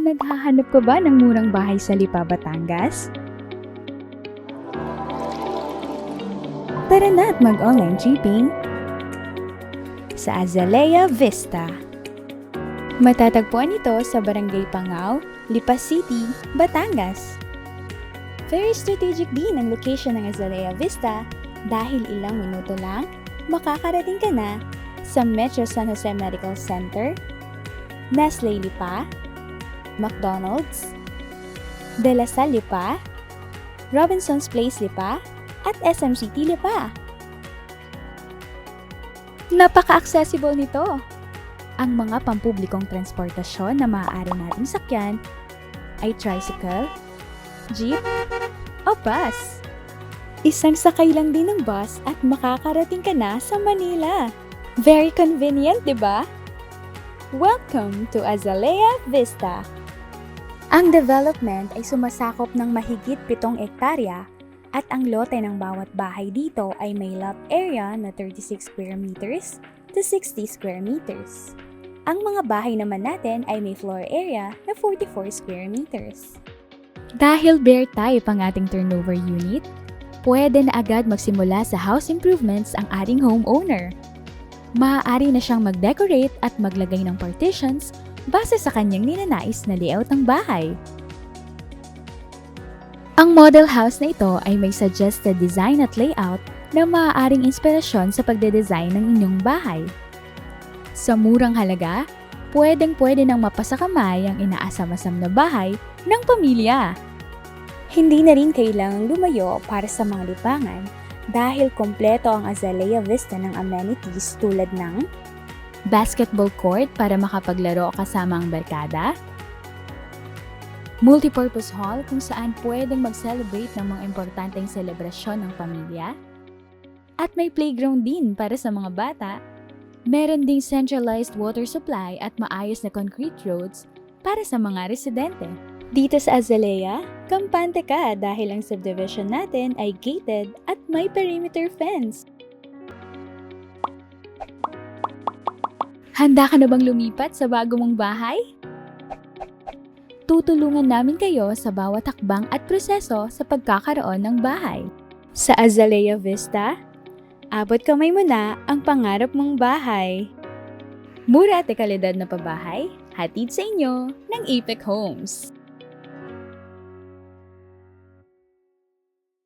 Naghahanap ka ba ng murang bahay sa Lipa, Batangas? Tara na at mag-online shopping sa Azalea Vista. Matatagpuan ito sa Barangay Pangaw, Lipa City, Batangas. Very strategic din ang location ng Azalea Vista dahil ilang minuto lang makakarating ka na sa Metro San Jose Medical Center, Nestle Lipa, McDonald's, De La Salle Lipa, Robinson's Place Lipa, at SM City Lipa. Napaka-accessible nito. Ang mga pampublikong transportasyon na maaari nating sakyan ay tricycle, jeep, o bus. Isang sakay lang din ng bus at makakarating ka na sa Manila. Very convenient, di ba? Welcome to Azalea Vista. Ang development ay sumasakop ng mahigit 7 ektarya at ang lote ng bawat bahay dito ay may lot area na 36 square meters to 60 square meters. Ang mga bahay naman natin ay may floor area na 44 square meters. Dahil bare type ang ating turnover unit, pwede na agad magsimula sa house improvements ang ating homeowner. Maaari na siyang mag-decorate at maglagay ng partitions base sa kanyang ninanais na layout ng bahay. Ang model house na ito ay may suggested design at layout na maaaring inspirasyon sa pagde-design ng inyong bahay. Sa murang halaga, pwedeng-pwede nang mapasakamay ang inaasam-asam na bahay ng pamilya. Hindi na rin kailangang lumayo para sa mga lipangan dahil kompleto ang Azalea Vista ng amenities tulad ng basketball court para makapaglaro kasama ang barkada, multipurpose hall kung saan pwedeng mag-celebrate ng mga importanteng selebrasyon ng pamilya, at may playground din para sa mga bata. Meron ding centralized water supply at maayos na concrete roads para sa mga residente. Dito sa Azalea, kampante ka dahil ang subdivision natin ay gated at may perimeter fence. Handa ka na bang lumipat sa bago mong bahay? Tutulungan namin kayo sa bawat hakbang at proseso sa pagkakaroon ng bahay. Sa Azalea Vista, abot kamay mo na ang pangarap mong bahay. Mura at kalidad na pabahay, hatid sa inyo ng Apex Homes.